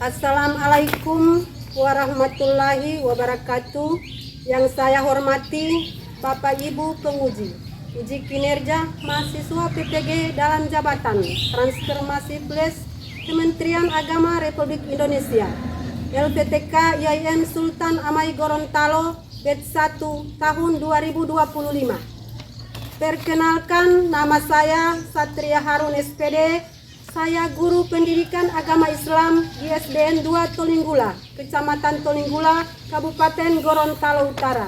Assalamualaikum warahmatullahi wabarakatuh. Yang saya hormati Bapak Ibu penguji uji kinerja mahasiswa PPG dalam jabatan Transformasi Plus Kementerian Agama Republik Indonesia LPTK IAIN Sultan Amai Gorontalo Batch 1 tahun 2025. Perkenalkan, nama saya Satria Harun SPD. Saya guru pendidikan agama Islam di SDN 2 Tolinggula, Kecamatan Tolinggula, Kabupaten Gorontalo Utara.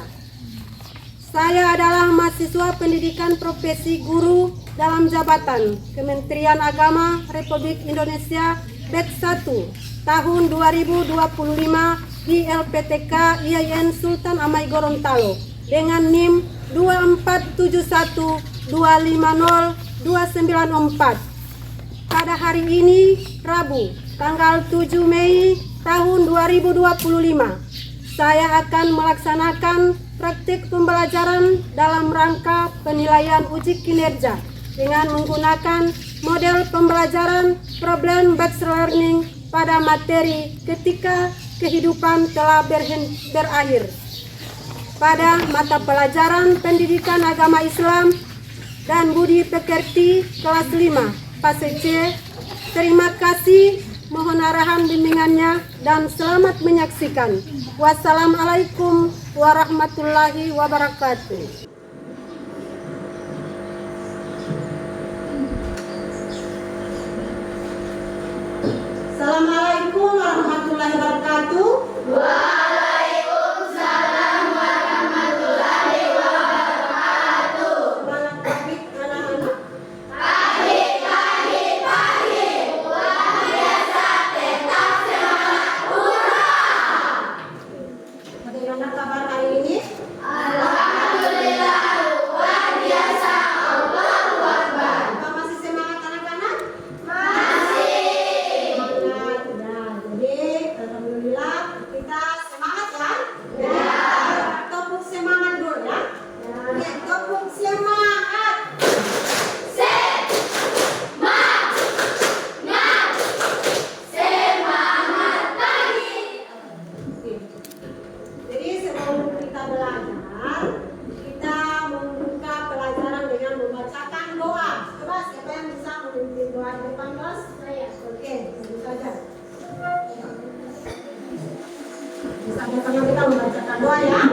Saya adalah mahasiswa pendidikan profesi guru dalam jabatan Kementerian Agama Republik Indonesia Batch 1 tahun 2025 di LPTK IAIN Sultan Amai Gorontalo dengan NIM 2471250 294. Pada hari ini, Rabu, tanggal 7 Mei tahun 2025, saya akan melaksanakan praktik pembelajaran dalam rangka penilaian uji kinerja dengan menggunakan model pembelajaran problem based learning pada materi ketika kehidupan telah berakhir. Pada mata pelajaran pendidikan agama Islam dan budi pekerti kelas 5 Fase C. Terima kasih, mohon arahan bimbingannya dan selamat menyaksikan. Wassalamualaikum warahmatullahi wabarakatuh. Assalamualaikum warahmatullahi wabarakatuh. Waalaikumsalam warahmatullahi wabarakatuh. Semangat pagi anak-anak. Bagaimana kabar hari ini? Alhamdulillah, luar biasa. Allahu Akbar. Apa masih semangat anak-anak? Masih. Semangat. Nah, jadi alhamdulillah kita semangat kan? Ya. Tepuk semangat dulu ya. Oke, tepuk semangat. Semangat pagi. Oke. Jadi sebelum kita belajar, kita membuka pelajaran dengan membacakan doa. Coba siapa yang bisa memimpin doa di depan kelas? Saya. Oke, tentu saja. Sama-sama kita membacakan doa ya.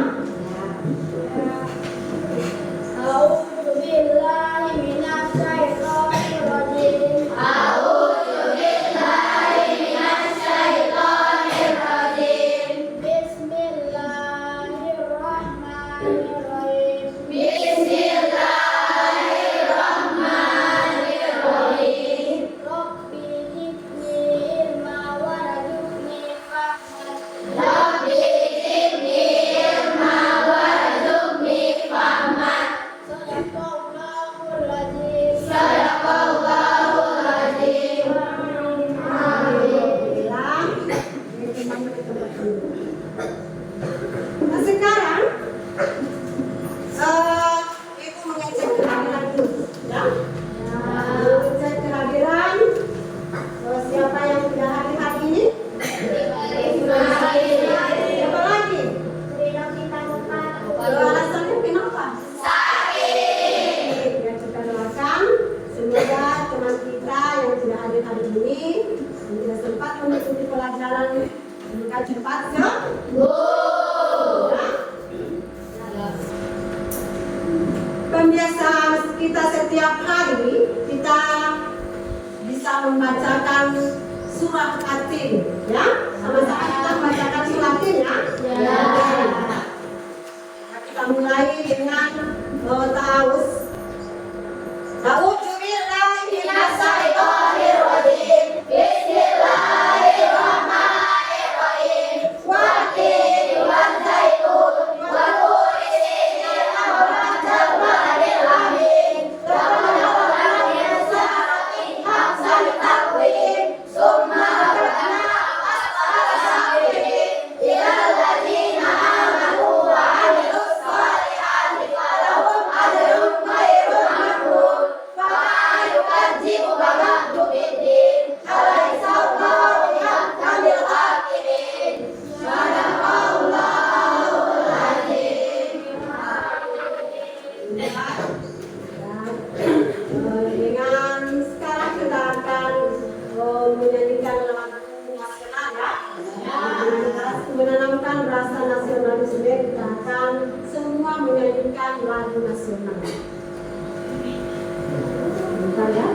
A'udzu billahi minasy syaithanir rajim. A'udzu billahi minasy syaithanir rajim. Bismillahirrahmanirrahim. Bismillahirrahmanirrahim. Rabbi zidni ilma warzuqni fahman. Rabbi zidni ilma warzuqni fahman. Sadaqallahul azim. Sadaqallahul azim. Alhamdulillah. Nah, sekarang Ibu mengecek kehadiran dulu ya. Mengecek kehadiran. Siapa yang tidak hadir hari ini? Siapa lagi? Alasannya kenapa? Ya, kita doakan semoga teman kita yang tidak hadir hari ini yang tidak sempat mengikuti pelajaran semoga cepat sembuh. Ya. Pembiasaan kita setiap hari kita bisa membacakan surah At-Tin ya. Sama-sama kita membacakan surah At-Tin ya. Ya. Kita mulai dengan ta'awuz. A'udzu billahi minasy syaithanir rajim. Bismillahirrahmanirrahim. Wat-tin waz-zaitun wa turi siniin wa jalwadil amin. Laqad khalaqnal insana fi ahsani taqwim. Summa radadnahu asfala safilin. Illal ladzina amanu wa 'amilus shalihati falahum ajrun ghairu mamnun. sudah kita akan semua menyanyikan lagu nasional. Bentar ya.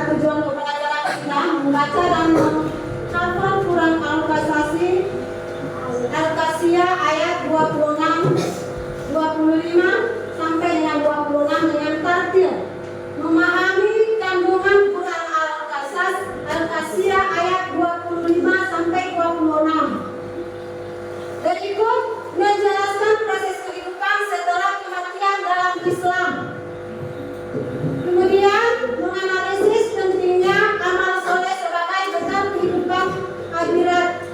Tujuan pembelajaran kita membaca dan menghafal Quran Al-Qasiyah ayat 26, 25 sampai dengan 26 dengan tartil. Memahami kandungan Quran Al-Qasiyah ayat 25 sampai 26. Berikut menjelaskan proses kehidupan setelah kematian dalam Islam. Kemudian menganalisis pentingnya amal soleh sebagai bekal kehidupan akhirat.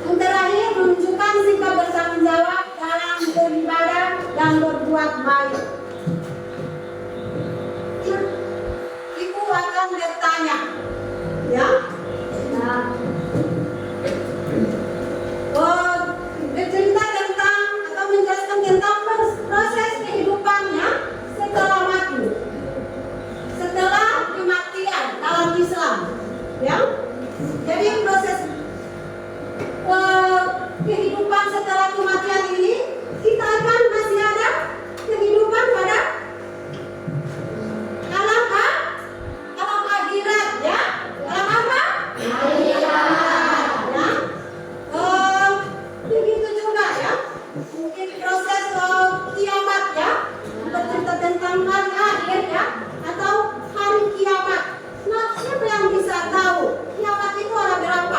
Yang terakhir menunjukkan sikap bertanggung jawab dalam beribadah dan berbuat baik. Ibu akan bertanya, ya? Bercerita tentang atau menjelaskan tentang proses kehidupannya setelah mati, setelah kematian dalam Islam, ya. Jadi proses kehidupan setelah kematian ini kita akan masih ada kehidupan pada alam akhirat, ya. Alam apa? Akhirat, ya. Begitu juga, ya. Mungkin proses kiamat, ya. Bercerita tentang hari akhir, ya, atau hari kiamat. Nah, siapa yang bisa tahu kiamat itu ada berapa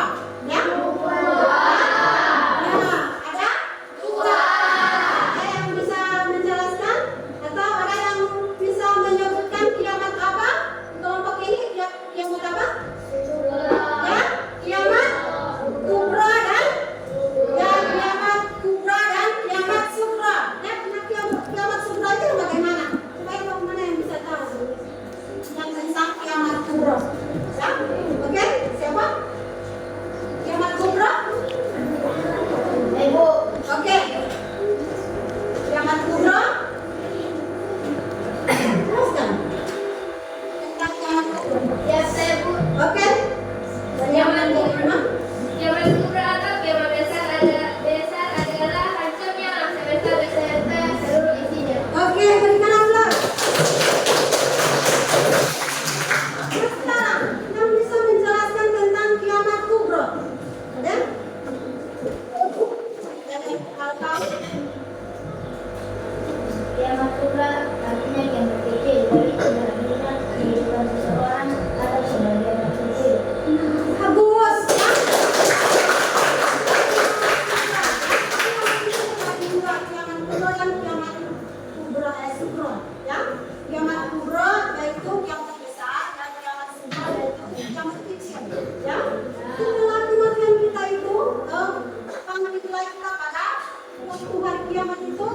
Jangan kecil, ya. Setelah kematian kita itu, pangan itulah kita pada waktu hari kiamat itu,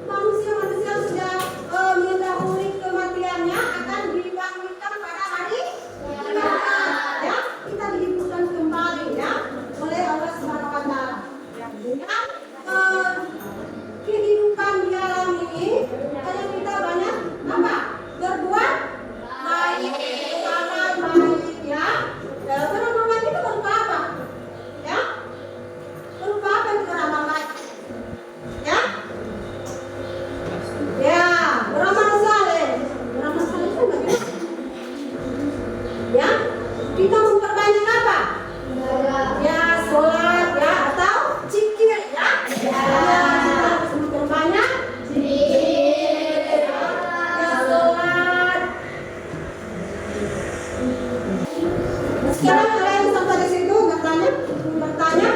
manusia sudah mengetahui kematiannya akan dibangkitkan pada hari kiamat, ya. Kita dihidupkan kembali, ya, oleh Allah Subhanahu Wa Taala. Ya, dengan kehidupan di alam ini, hanya kita banyak apa? Berbuat baik, beramal baik, ya. Beramal baik itu berupa apa? Ya, berupa apa itu beramal baik? Ya, ya, beramal saleh. Beramal saleh itu bagaimana? Ya, kita memperbanyak apa? Ya, sholat, ya, atau zikir, ya. Ya, kita harus memperbanyak zikir, ya, sholat. Sekarang kalian sampai di situ bertanya,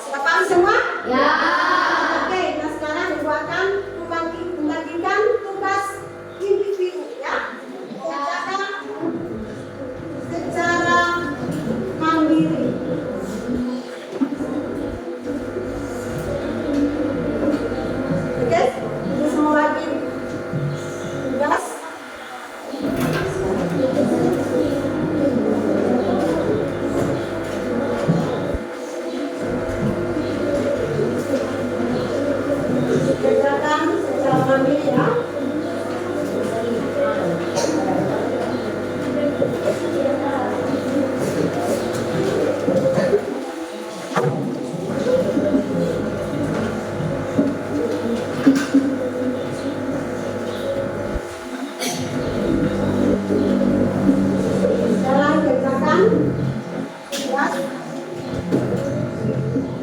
siapa semua? Ya. Oke, nah sekarang ibu akan membagikan tugas individu, ya. Kerjakan secara mandiri. Oke, ibu semua bagi tugas. Kerjakan secara mandiri, ya. Sekarang kerjakan tugas.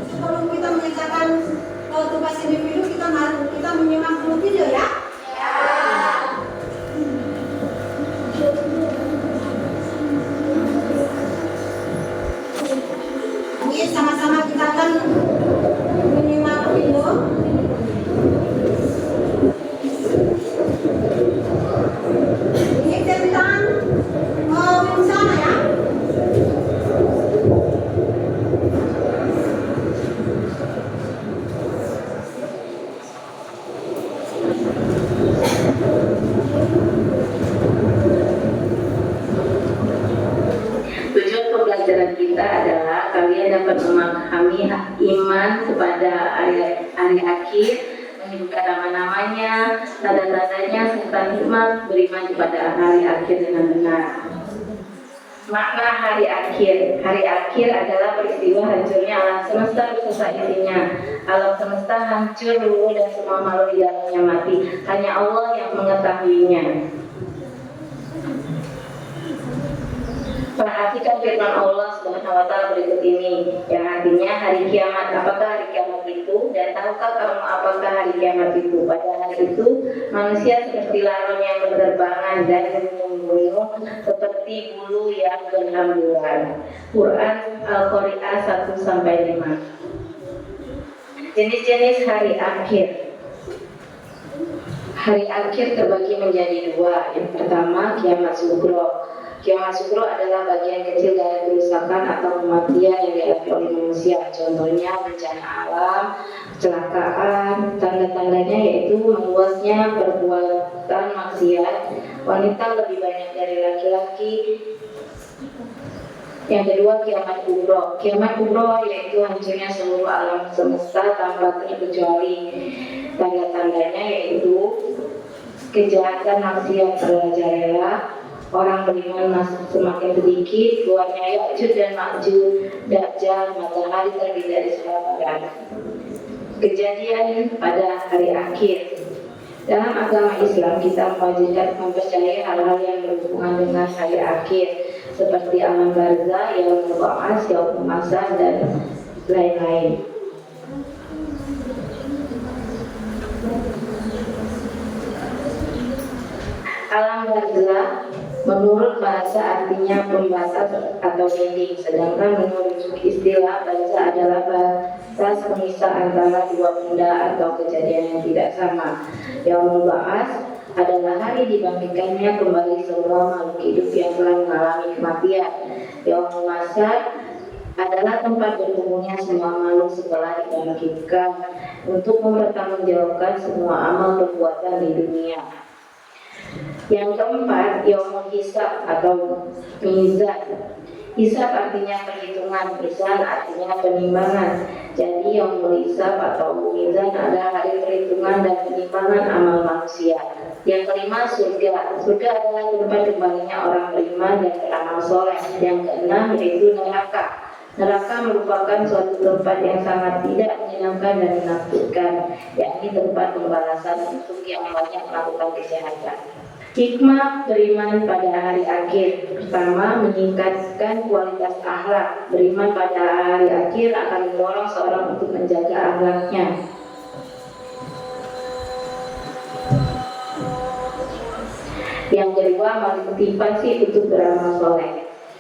Sebelum kita mengerjakan tugas individu, kita menyimak dulu video, ya. Ini sama-sama kita akan menyimak video. Ini tentang bencana, ya. Tujuan pembelajaran kita adalah kalian dapat memahami iman kepada hari akhir, menyebutkan nama-namanya, tanda-tandanya, serta hikmah beriman kepada hari akhir dengan benar. Makna hari akhir adalah peristiwa hancurnya alam semesta beserta isinya. Alam semesta hancur dulu dan semua makhluk di dalamnya mati. Hanya Allah yang mengetahuinya. Perhatikan firman Allah Subhanahu wa Ta'ala berikut ini, yang artinya hari kiamat. Apakah hari kiamat itu? Dan tahukah kamu apakah hari kiamat itu? Pada hari itu manusia seperti laron yang berterbangan dan gunung-gunung seperti bulu yang berhamburan. Quran Al-Qari'ah 1-5. Jenis-jenis hari akhir. Hari akhir terbagi menjadi dua. Yang pertama, kiamat sugro. Kiamat sugro adalah bagian kecil dari kerusakan atau kematian yang dialami oleh manusia. Contohnya bencana alam, kecelakaan. Tanda-tandanya yaitu meluasnya perbuatan maksiat, wanita lebih banyak dari laki-laki. Yang kedua, kiamat kubro. Kiamat kubro yaitu hancurnya seluruh alam semesta tanpa terkecuali. Tanda-tandanya yaitu kejahatan maksiat merajalela, orang beriman masih semakin sedikit, keluarnya Ya'juj dan Ma'juj, Dajjal, matahari terbit dari sebelah barat. Kejadian pada hari akhir. Dalam agama Islam kita mewajibkan mempercayai hal-hal yang berhubungan dengan hari akhir, seperti alam barzah, yaumul ba'ats, yaumul masar, dan lain-lain. Alam barzah menurut bahasa artinya pembatas atau dinding, sedangkan menurut istilah barzah adalah batas pemisah antara dua benda atau kejadian yang tidak sama. Yaumul ba'ats adalah hari dibangkitkannya kembali semua makhluk hidup yang telah mengalami kematian. Yaumul Masyar adalah tempat bertemunya semua makhluk setelah dibangkitkan untuk mempertanggungjawabkan semua amal perbuatan di dunia. Yang keempat, Yaumul Hisab atau Mizan. Hisab artinya perhitungan, mizan artinya penimbangan. Jadi Yaumul Hisab atau Mizan adalah hari perhitungan dan penimbangan amal manusia. Yang kelima, surga. Surga adalah tempat kembalinya orang beriman dan beramal soleh. Yang keenam yaitu neraka. Neraka merupakan suatu tempat yang sangat tidak menyenangkan dan menakutkan, yakni tempat pembalasan untuk yang banyak melakukan kejahatan. Hikmah beriman pada hari akhir. Pertama, meningkatkan kualitas akhlak. Beriman pada hari akhir akan mendorong seorang untuk menjaga akhlaknya. Yang kedua, memotivasi untuk beramal soleh.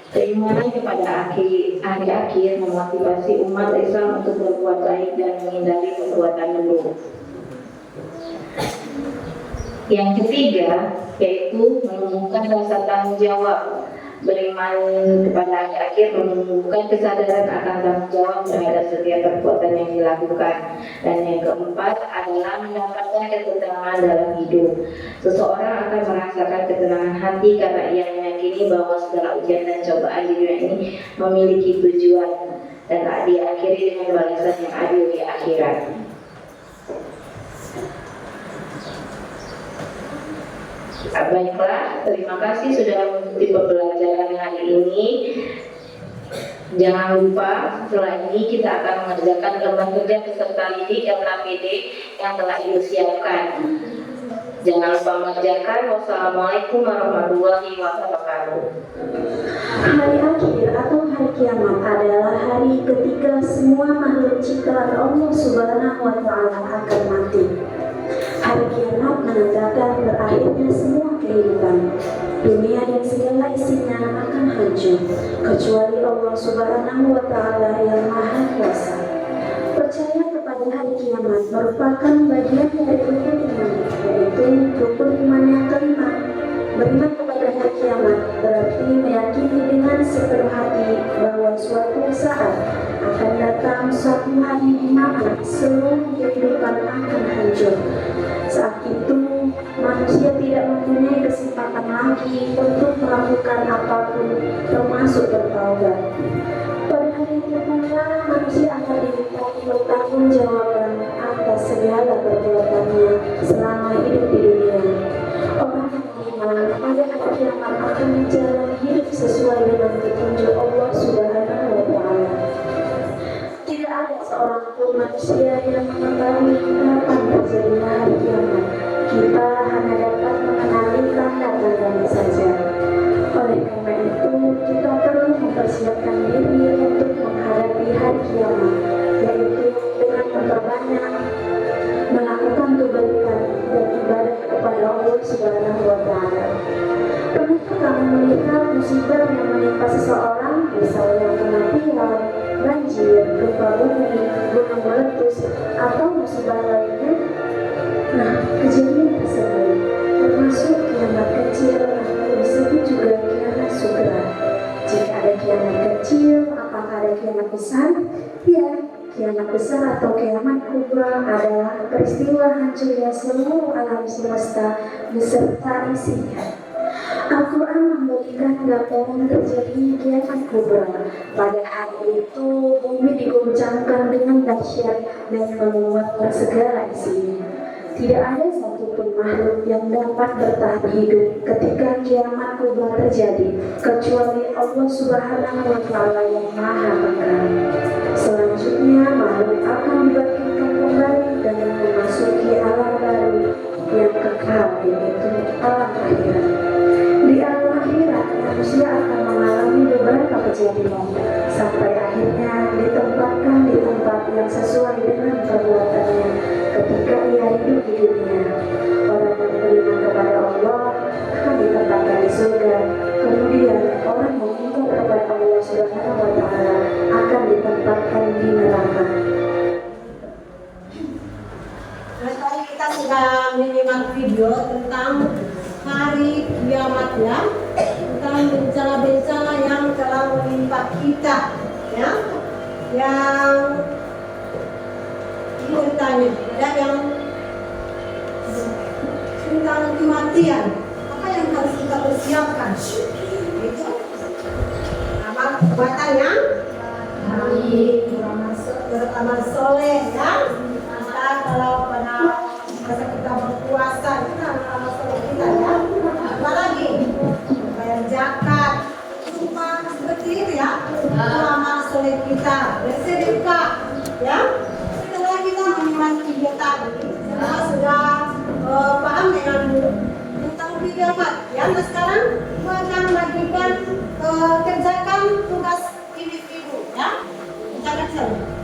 Keimanan kepada hari akhir memotivasi umat Islam untuk berbuat baik dan menghindari perbuatan buruk. Yang ketiga, yaitu menumbuhkan rasa tanggung jawab. Beriman kepada hari akhir menumbuhkan kesadaran akan tanggung jawab terhadap setiap perbuatan yang dilakukan. Dan yang keempat adalah mendapatkan ketenangan dalam hidup. Seseorang akan merasakan ketenangan hati karena ia meyakini bahwa segala ujian dan cobaan di dunia ini memiliki tujuan dan diakhiri dengan balasan yang adil di akhirat. Baiklah, terima kasih sudah mengikuti pembelajaran hari ini. Jangan lupa setelah ini kita akan mengerjakan lembar kerja peserta didik LKPD yang telah disiapkan. Jangan lupa mengerjakan. Wassalamualaikum warahmatullahi wabarakatuh. Hari akhir atau hari kiamat adalah hari ketika semua makhluk ciptaan Allah Subhanahu wa Ta'ala akan mati. Hari kiamat menandakan berakhirnya semua kehidupan. Dunia dan segala isinya akan hancur, kecuali Allah Subhanahu wa Ta'ala yang Maha Kuasa. Percaya kepada hari kiamat merupakan bagian dari rukun iman, yaitu rukun iman yang kelima. Beriman kepada hari kiamat berarti meyakini dengan sepenuh hati bahwa suatu saat akan datang suatu hari di mana seluruh kehidupan akan hancur. Saat itu manusia tidak mempunyai kesempatan lagi untuk melakukan apapun, termasuk bertaubat. Pada hari itu pula manusia akan dimintai pertanggungjawaban atas segala perbuatannya selama hidup di dunia. Orang yang beriman pada hari kiamat akan menjalani hidup sesuai dengan petunjuk Allah Subhanahu wa Ta'ala. Tidak ada seorang pun manusia yang mengetahui kapan terjadinya hari kiamat. Kita hanya dapat mengenali tanda-tandanya saja. Oleh karena itu, kita perlu mempersiapkan diri untuk menghadapi hari kiamat, yaitu dengan memperbanyak melakukan kebaikan dan ibadah kepada Allah Subhanahu wa Ta'ala. Pernahkah kamu melihat musibah yang menimpa seseorang, misalnya kematian, banjir, gempa bumi, gunung meletus, atau musibah lainnya? Nah, kejadian tersebut termasuk kiamat kecil atau disebut juga kiamat sugra. Jika ada kiamat kecil, apakah ada kiamat besar? Ya, kiamat besar atau kiamat kubra adalah peristiwa hancurnya seluruh alam semesta beserta isinya. Al-Quran memberikan gambaran terjadinya kiamat kubra. Pada hari itu bumi diguncangkan dengan dahsyat dan menguatkan segala isinya. Tidak ada satupun makhluk yang dapat bertahan hidup ketika kiamat kubra terjadi, kecuali Allah Subhanahu wa Ta'ala yang Maha Penggerak. Selanjutnya makhluk akan dibangkitkan kembali dan memasuki alam baru yang kekal, yaitu alam akhirat. Di alam akhirat manusia akan mengalami beberapa kejadian sampai akhirnya ditempatkan di tempat yang sesuai dengan perbuatannya ketika ia hidup di dunia. Orang yang beriman kepada Allah akan ditempatkan di surga. Kemudian orang yang ingkar kepada Allah Subhanahu wa Ta'ala akan ditempatkan di neraka. Tadi kita sudah menyimak video tentang tentang hari kiamat ya, tentang bencana-bencana yang telah menimpa kita ya, yang bertanya ya, yang tentang kematian, apa yang harus kita persiapkan itu buatannya beramal soleh ya. Kita kalau pada masa kita berpuasa itu amal soleh kita ya, apalagi bayar zakat, sumpah seperti itu ya, itu amal soleh kita, bersedekah ya. Setelah kita menikmati dia tadi, semua sudah paham dengan tentang kiamat ya. Nah sekarang kita akan bagikan kerjakan tugas individu ya. Kita kerjakan.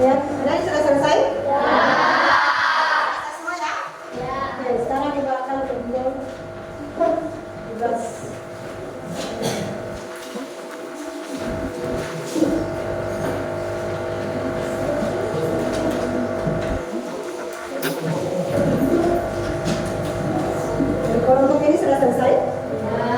Ya, ada yang sudah selesai? Ya. Semua ya? Ya. Oke, sekarang kita akan kemudian tugas. Kelompok ini sudah selesai? Ya.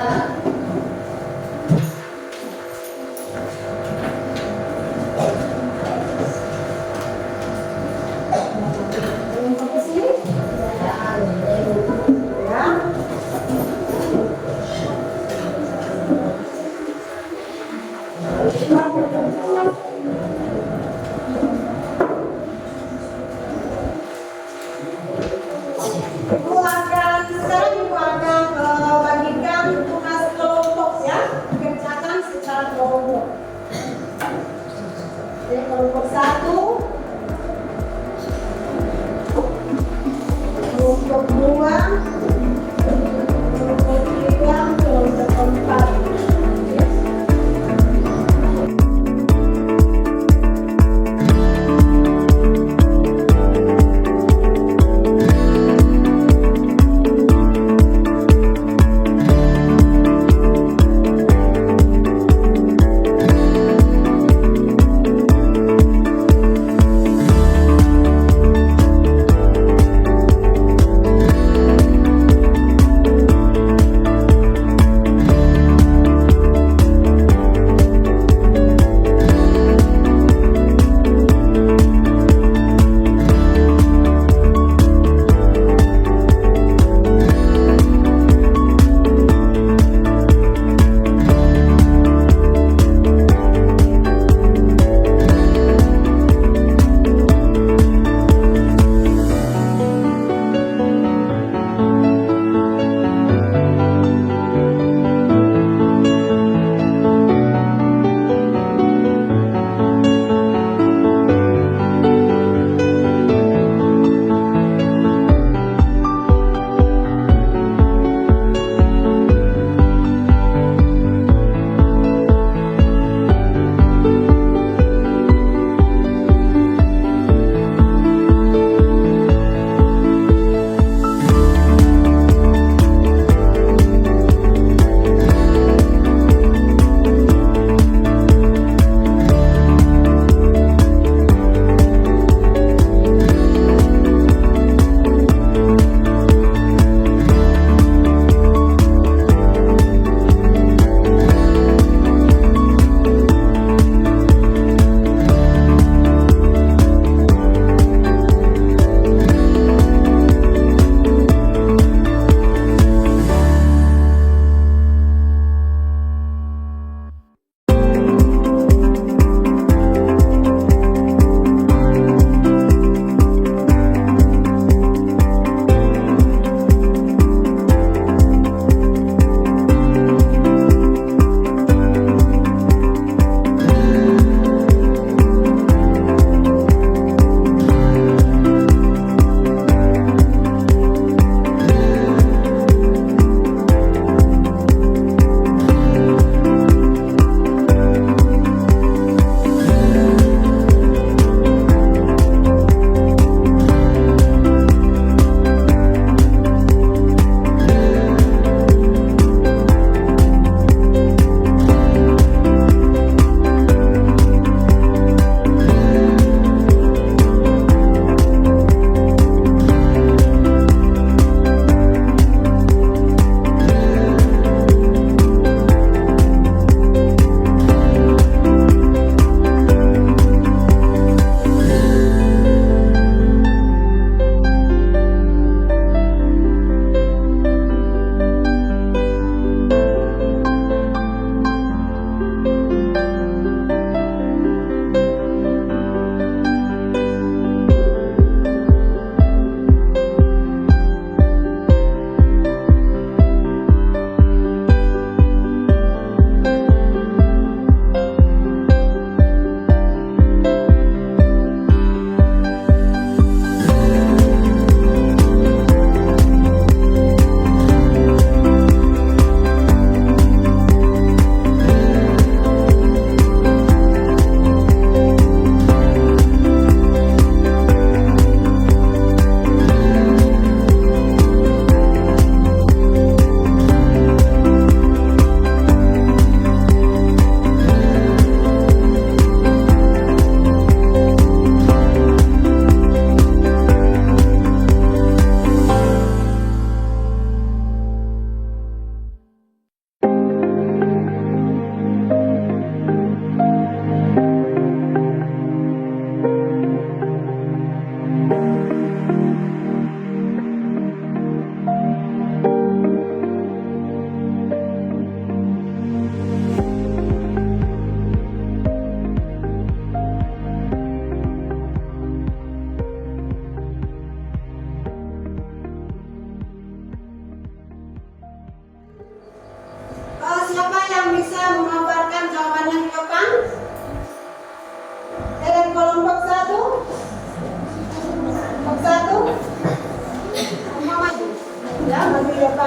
Sekarang Ibu akan bagikan tugas kelompok ya, kerjakan secara kelompok. Jadi kelompok 1, kelompok 2, kelompok 3, kelompok 4.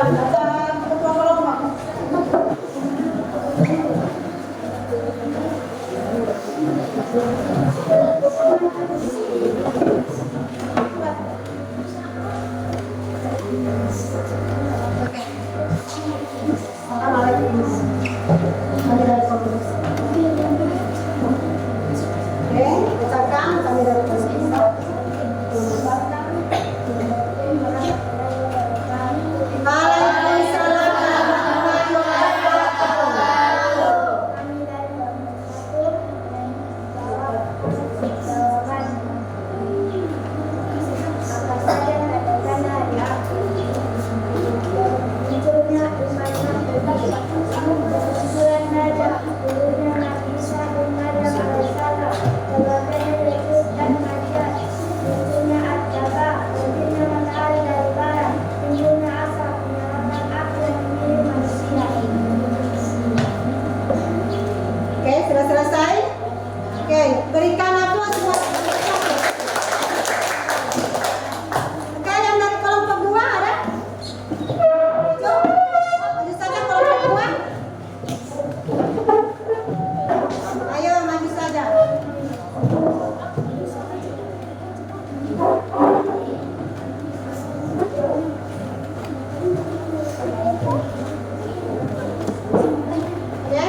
depan. Ada ketua kelompok. Oke. Assalamualaikum. Oke, ucapkan kami dari pemerintah. Waalaikumsalam warahmatullahi wabarakatuh. Oke, sudah selesai? Oke, berikan aplaus buat oke, yang dari kelompok 2 ada? Yuk, maju saja kelompok 2. Ayo, maju saja. Oke,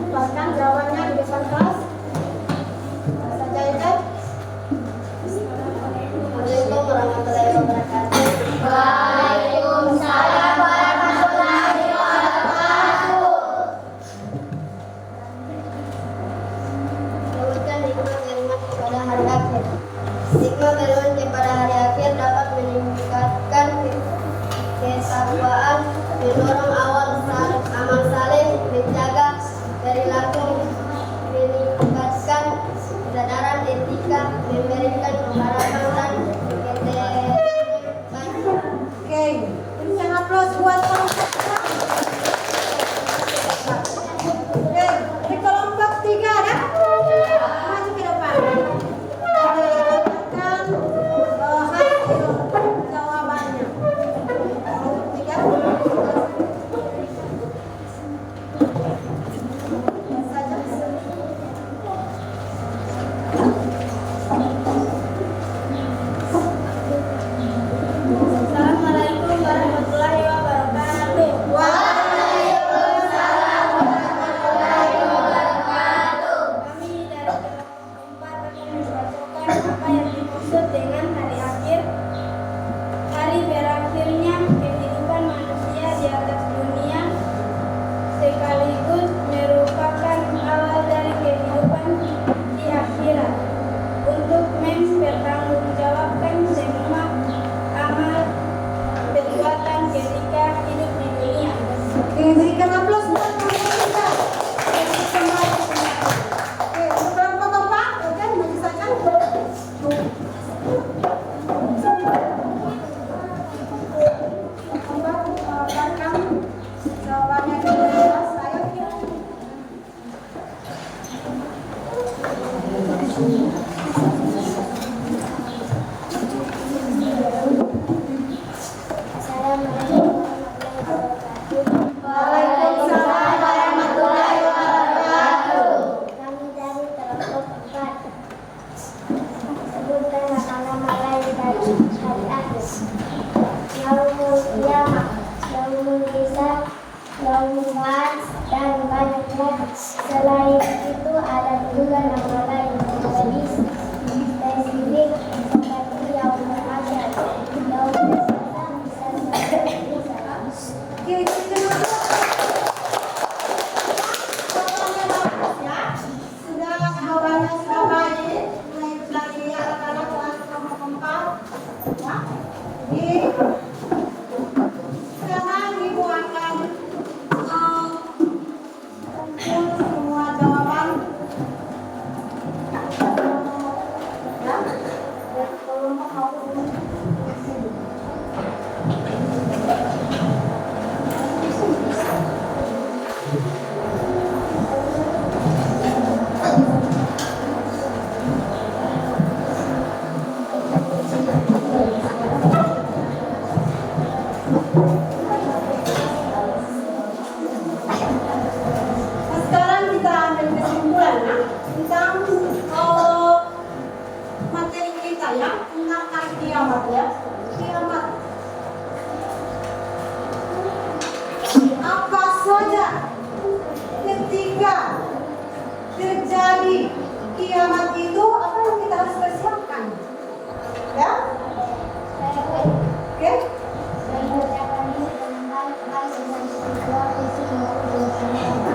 lepaskan jawabannya di depan kelas. Saja itu. Assalamualaikum warahmatullahi wabarakatuh. Waalaikumsalam warahmatullahi wabarakatuh. Menyebutkan hikmah-hikmah kepada hari akhir. Hikmah beriman kepada hari akhir dapat meningkatkan ketakwaan, mendorong amal saleh, menjaga perilaku, meningkatkan kesadaran etika, memberikan harapan dan ketertiban. Oke, berikan aplaus buat kelompok 2. Oke, di kelompok 3 ada? Maju ke depan. Dapatkan hasil jawabannya. Kelompok 3. Saja. Assalamualaikum warahmatullahi wabarakatuh. Waalaikumsalam warahmatullahi wabarakatuh. Kami dari kelompok 4 akan membacakan apa yang dimaksud dengan hari akhir. Hari berakhirnya kehidupan manusia di atas dunia sekaligus merupakan awal dari kehidupan di akhirat untuk mempertanggungjawabkan semua amal perbuatan ketika hidup di dunia. Oke, berikan aplaus buat kelompok 3. Oke, untuk kelompok 4, oke, maju saja. Dapatkan jawabannya di kelas. Ayo. Waalaikumsalam warahmatullahi wabarakatuh. Kami dari kelompok 4 sebutkan nama-nama lain dari hari akhir. Yaumul Qiyamah, Yaumul Hisab, Yaumul Ba'ats, dan banyak lagi. Selain itu ada juga nama lain menjadi spesifik seperti Yaumul Asyad, Yaumul Hisab, dan sebagainya. Oke, berikan aplaus. Jawabannya bagus ya. Jawabannya sudah baik. Mulai dari anak-anak kelas kelompok 4. Ya. Jadi, sekarang Ibu akan kumpul semua jawaban. Ya. Dari kelompok maupun ya. Kiamat. Apa saja ketika terjadi kiamat itu, apa yang kita harus persiapkan? Ya? Oke?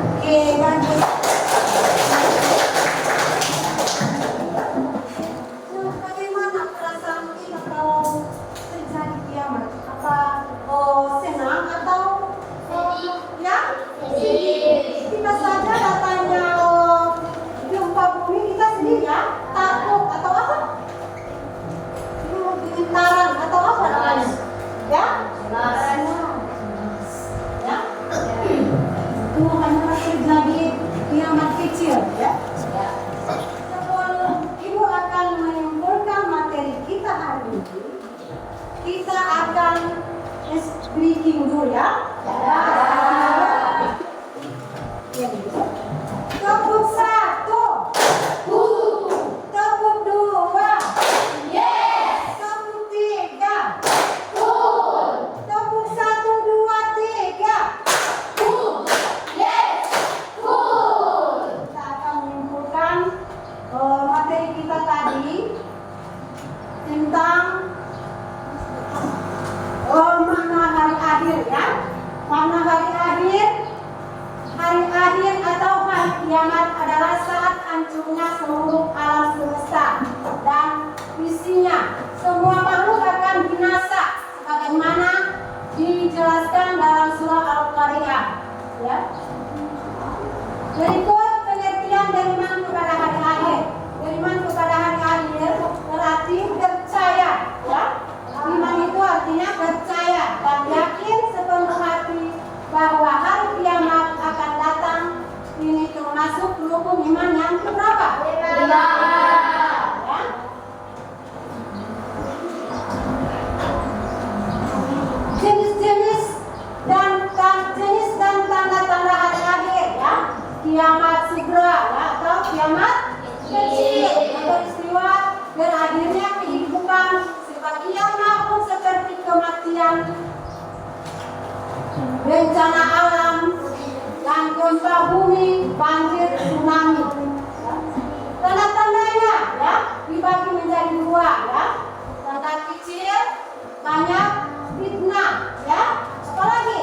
Oke, lanjut. Nah, bagaimana perasaan kita kalau terjadi kiamat? Apa senang atau ya? Kita saja datanya gempa bumi kita sendiri ya, takut atau apa? Getaran atau apa namanya? Ya? Ya? Itu hanya terjadi kiamat kecil ya. Sebelum Ibu akan menyimpulkan materi kita hari ini, kita akan speaking dulu ya. Tepuk 1. Tepuk 2. Tepuk 3. Tepuk 1, 2, 3. Kita akan menyimpulkan materi kita tadi tentang makna hari akhir ya. Makna hari akhir. Hari akhir atau hari kiamat adalah saat hancurnya seluruh alam semesta dan isinya. Semua makhluk akan binasa sebagaimana dijelaskan dalam surah Al-Qari'ah. Ya. Berikut pengertian beriman kepada hari akhir. Beriman kepada hari akhir berarti percaya. Ya. Iman itu artinya percaya dan yakin sepenuh hati bahwa hari kiamat akan datang. Ini termasuk rukun iman yang keberapa? 5. Ya. Jenis-jenis dan tanda-tanda hari akhir ya. Kiamat sugra ya, atau kiamat kecil atau peristiwa berakhirnya kehidupan sebagian makhluk seperti kematian, bencana alam, dan gempa bumi, banjir, tsunami. Tanda-tandanya ya dibagi menjadi 2 ya. Tanda kecil banyak fitnah ya. Apalagi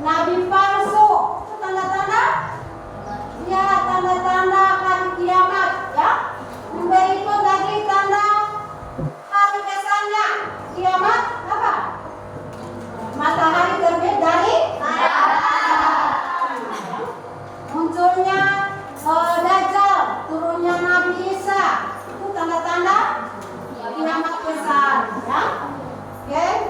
nabi palsu, itu tanda-tanda ya, tanda-tanda hari kiamat ya. Berikut lagi tanda hari kesannya kiamat apa? Matahari terbit dari munculnya Dajjal, turunnya Nabi Isa, itu tanda-tanda kiamat besar ya. Oke.